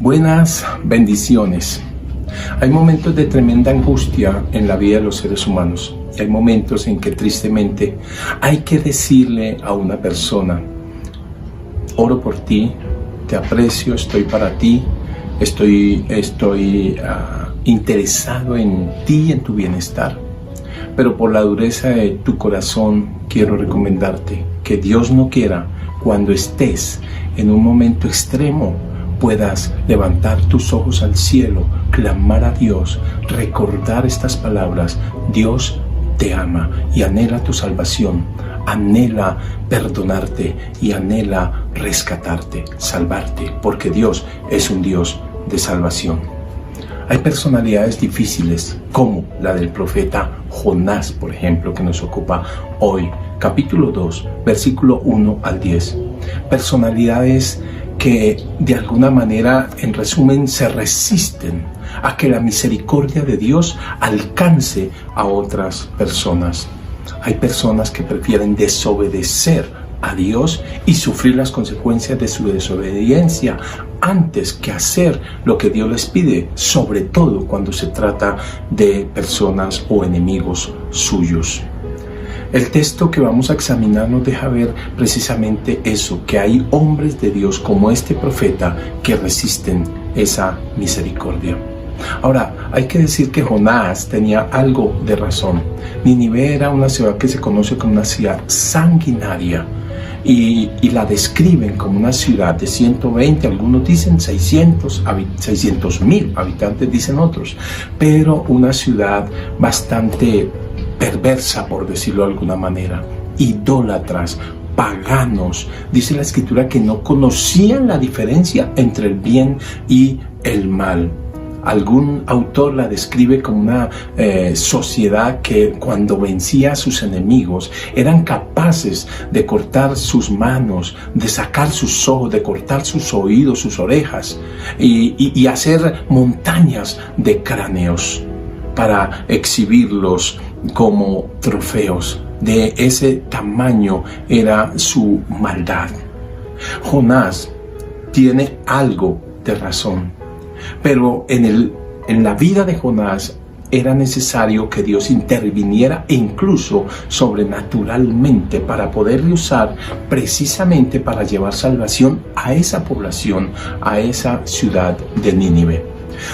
Buenas bendiciones. Hay momentos de tremenda angustia en la vida de los seres humanos. Y hay momentos en que tristemente hay que decirle a una persona: oro por ti, te aprecio, estoy para ti, estoy interesado en ti y en tu bienestar. Pero por la dureza de tu corazón quiero recomendarte que Dios no quiera, cuando estés en un momento extremo, puedas levantar tus ojos al cielo, clamar a Dios, recordar estas palabras: Dios te ama y anhela tu salvación, anhela perdonarte y anhela rescatarte, salvarte, porque Dios es un Dios de salvación. Hay personalidades difíciles, como la del profeta Jonás, por ejemplo, que nos ocupa hoy, capítulo 2, versículo 1 al 10. Personalidades que de alguna manera, en resumen, se resisten a que la misericordia de Dios alcance a otras personas. Hay personas que prefieren desobedecer a Dios y sufrir las consecuencias de su desobediencia antes que hacer lo que Dios les pide, sobre todo cuando se trata de personas o enemigos suyos. El texto que vamos a examinar nos deja ver precisamente eso, que hay hombres de Dios como este profeta que resisten esa misericordia. Ahora, hay que decir que Jonás tenía algo de razón. Nínive era una ciudad que se conoce como una ciudad sanguinaria y la describen como una ciudad de 120, algunos dicen 600,000 habitantes, dicen otros, pero una ciudad bastante perversa, por decirlo de alguna manera, idólatras, paganos. Dice la Escritura que no conocían la diferencia entre el bien y el mal. Algún autor la describe como una sociedad que cuando vencía a sus enemigos eran capaces de cortar sus manos, de sacar sus ojos, de cortar sus oídos, sus orejas y hacer montañas de cráneos para exhibirlos como trofeos. De ese tamaño era su maldad. Jonás tiene algo de razón, pero en la vida de Jonás era necesario que Dios interviniera e incluso sobrenaturalmente para poderle usar precisamente para llevar salvación a esa población, a esa ciudad de Nínive.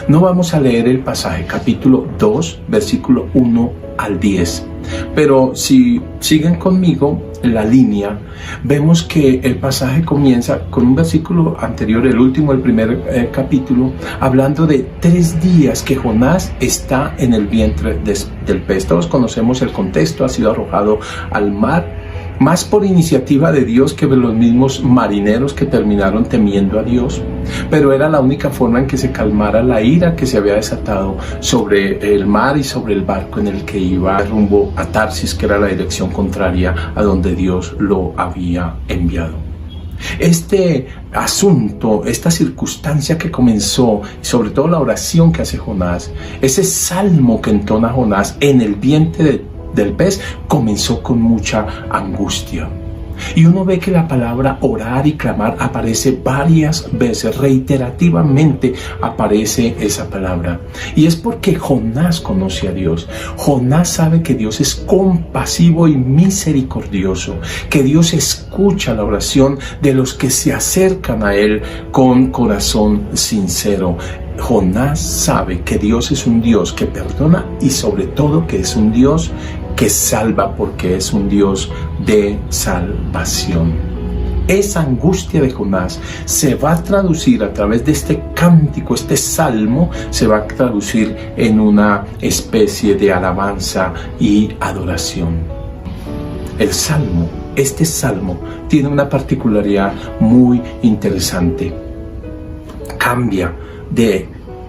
No vamos a leer el pasaje, capítulo 2, versículo 1 al 10. Pero si siguen conmigo en la línea, vemos que el pasaje comienza con un versículo anterior, el último del primer capítulo, hablando de 3 días que Jonás está en el vientre del pez. Todos conocemos el contexto: ha sido arrojado al mar, más por iniciativa de Dios que de los mismos marineros que terminaron temiendo a Dios, pero era la única forma en que se calmara la ira que se había desatado sobre el mar y sobre el barco en el que iba rumbo a Tarsis, que era la dirección contraria a donde Dios lo había enviado. Este asunto, esta circunstancia que comenzó, sobre todo la oración que hace Jonás, ese salmo que entona Jonás en el vientre del pez, comenzó con mucha angustia. Y uno ve que la palabra orar y clamar aparece varias veces, reiterativamente aparece esa palabra. Y es porque Jonás conoce a Dios. Jonás sabe que Dios es compasivo y misericordioso, que Dios escucha la oración de los que se acercan a Él con corazón sincero. Jonás sabe que Dios es un Dios que perdona y sobre todo que es un Dios que salva, porque es un Dios de salvación. Esa angustia de Jonás se va a traducir a través de este cántico, este salmo, se va a traducir en una especie de alabanza y adoración. Este salmo tiene una particularidad muy interesante. Cambia de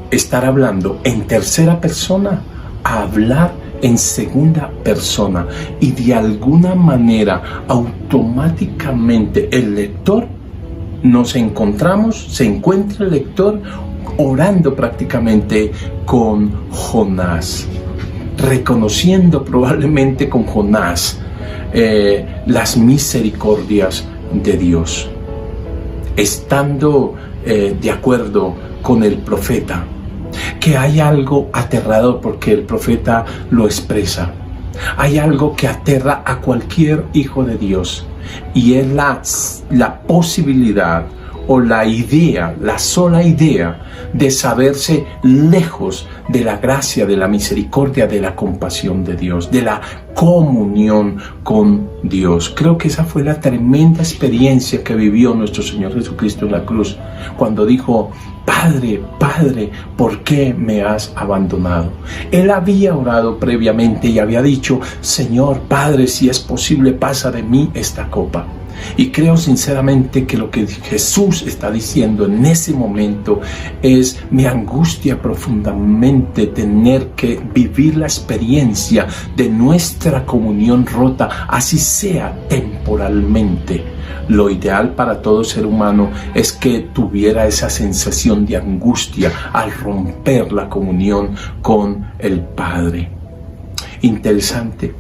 estar hablando en tercera persona a hablar en segunda persona, y de alguna manera automáticamente el lector se encuentra el lector orando prácticamente con Jonás, reconociendo probablemente con Jonás las misericordias de Dios. Estando de acuerdo con el profeta, que hay algo aterrador porque el profeta lo expresa. Hay algo que aterra a cualquier hijo de Dios y es la posibilidad o la idea, la sola idea de saberse lejos de la gracia, de la misericordia, de la compasión de Dios, de la comunión con Dios. Creo que esa fue la tremenda experiencia que vivió nuestro Señor Jesucristo en la cruz, cuando dijo: Padre, Padre, ¿por qué me has abandonado? Él había orado previamente y había dicho: Señor, Padre, si es posible, pasa de mí esta copa. Y creo sinceramente que lo que Jesús está diciendo en ese momento es: me angustia profundamente tener que vivir la experiencia de nuestra comunión rota, así sea temporalmente. Lo ideal para todo ser humano es que tuviera esa sensación de angustia al romper la comunión con el Padre. Interesante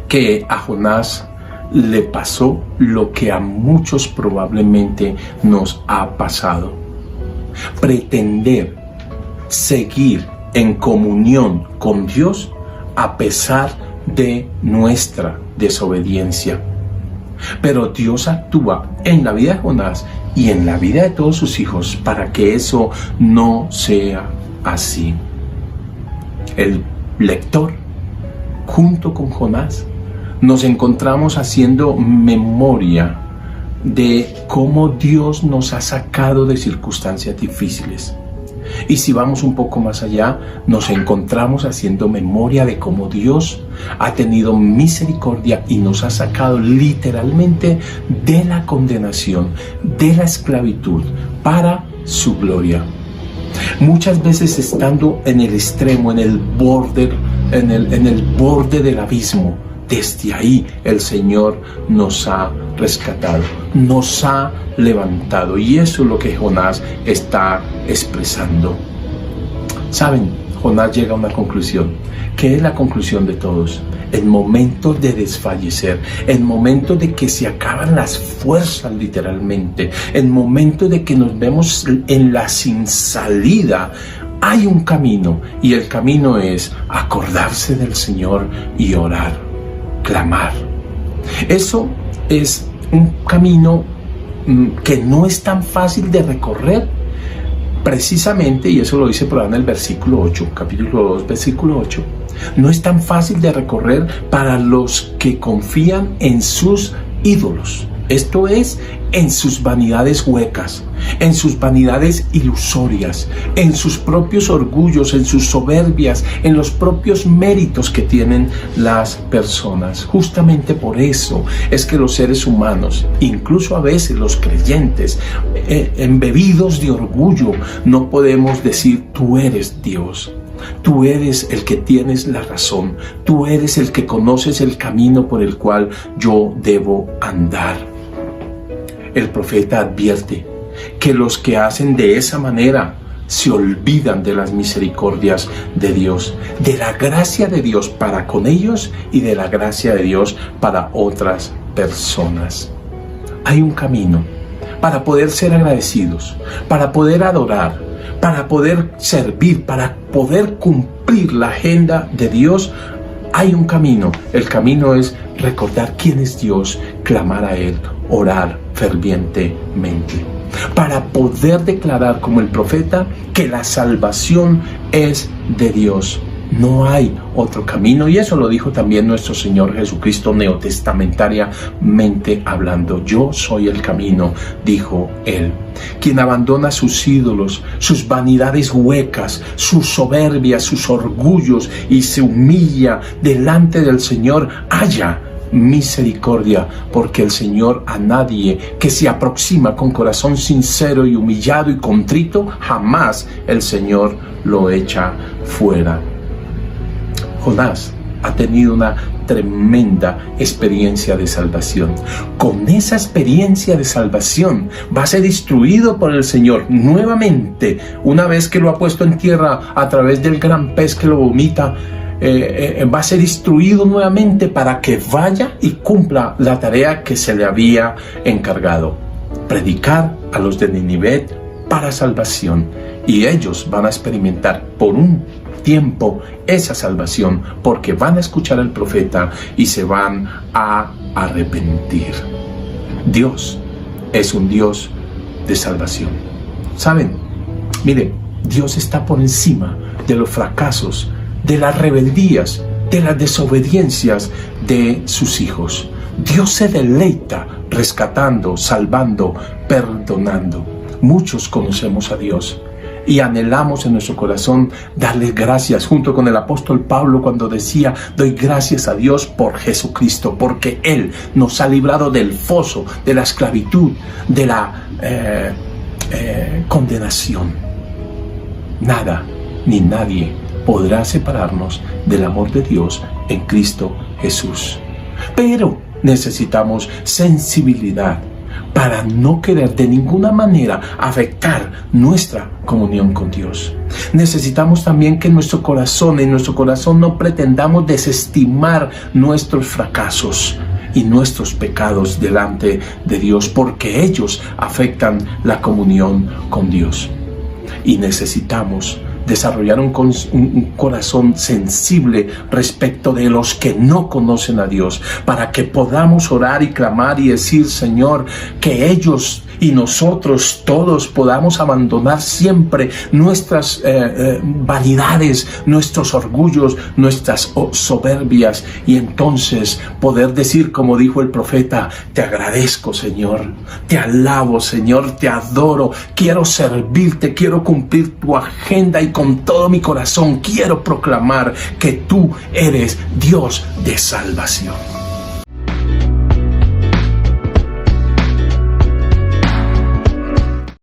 que a Jonás le pasó lo que a muchos probablemente nos ha pasado. Pretender seguir en comunión con Dios a pesar de nuestra desobediencia. Pero Dios actúa en la vida de Jonás y en la vida de todos sus hijos para que eso no sea así. El lector, junto con Jonás, nos encontramos haciendo memoria de cómo Dios nos ha sacado de circunstancias difíciles. Y si vamos un poco más allá, nos encontramos haciendo memoria de cómo Dios ha tenido misericordia y nos ha sacado literalmente de la condenación, de la esclavitud, para su gloria. Muchas veces estando en el extremo, en el borde del abismo, desde ahí el Señor nos ha rescatado, nos ha levantado, y eso es lo que Jonás está expresando. ¿Saben? Jonás llega a una conclusión, que es la conclusión de todos. En momentos de desfallecer, en momentos de que se acaban las fuerzas literalmente, en momentos de que nos vemos en la sin salida, hay un camino, y el camino es acordarse del Señor y orar, clamar. Eso es un camino que no es tan fácil de recorrer, precisamente, y eso lo dice por ahí en el versículo 8, capítulo 2, versículo 8, no es tan fácil de recorrer para los que confían en sus ídolos. Esto es, en sus vanidades huecas, en sus vanidades ilusorias, en sus propios orgullos, en sus soberbias, en los propios méritos que tienen las personas. Justamente por eso es que los seres humanos, incluso a veces los creyentes, embebidos de orgullo, no podemos decir: tú eres Dios. Tú eres el que tienes la razón. Tú eres el que conoces el camino por el cual yo debo andar. El profeta advierte que los que hacen de esa manera se olvidan de las misericordias de Dios, de la gracia de Dios para con ellos y de la gracia de Dios para otras personas. Hay un camino para poder ser agradecidos, para poder adorar, para poder servir, para poder cumplir la agenda de Dios. Hay un camino. El camino es recordar quién es Dios, clamar a Él, orar fervientemente, para poder declarar como el profeta que la salvación es de Dios. No hay otro camino, y eso lo dijo también nuestro Señor Jesucristo neotestamentariamente hablando. Yo soy el camino, dijo Él. Quien abandona sus ídolos, sus vanidades huecas, sus soberbias, sus orgullos y se humilla delante del Señor, halla misericordia, porque el Señor a nadie que se aproxima con corazón sincero y humillado y contrito, jamás el Señor lo echa fuera. Jonás ha tenido una tremenda experiencia de salvación. Con esa experiencia de salvación va a ser instruido por el Señor nuevamente, una vez que lo ha puesto en tierra a través del gran pez que lo vomita. Va a ser instruido nuevamente para que vaya y cumpla la tarea que se le había encargado. predicar a los de Nínive para salvación, y ellos van a experimentar por un tiempo esa salvación, porque van a escuchar al profeta y se van a arrepentir. Dios es un Dios de salvación. ¿Saben? Miren, Dios está por encima de los fracasos, de las rebeldías, de las desobediencias de sus hijos. Dios se deleita rescatando, salvando, perdonando. Muchos conocemos a Dios y anhelamos en nuestro corazón darle gracias, junto con el apóstol Pablo cuando decía: doy gracias a Dios por Jesucristo, porque Él nos ha librado del foso, de la esclavitud, de la condenación. Nada ni nadie podrá separarnos del amor de Dios en Cristo Jesús. Pero necesitamos sensibilidad para no querer de ninguna manera afectar nuestra comunión con Dios. Necesitamos también que en nuestro corazón no pretendamos desestimar nuestros fracasos y nuestros pecados delante de Dios, porque ellos afectan la comunión con Dios. Y necesitamos desarrollar un corazón sensible respecto de los que no conocen a Dios, para que podamos orar y clamar y decir: Señor, que ellos y nosotros todos podamos abandonar siempre nuestras vanidades, nuestros orgullos, nuestras soberbias, y entonces poder decir, como dijo el profeta: te agradezco, Señor, te alabo, Señor, te adoro, quiero servirte, quiero cumplir tu agenda, y con todo mi corazón quiero proclamar que tú eres Dios de salvación.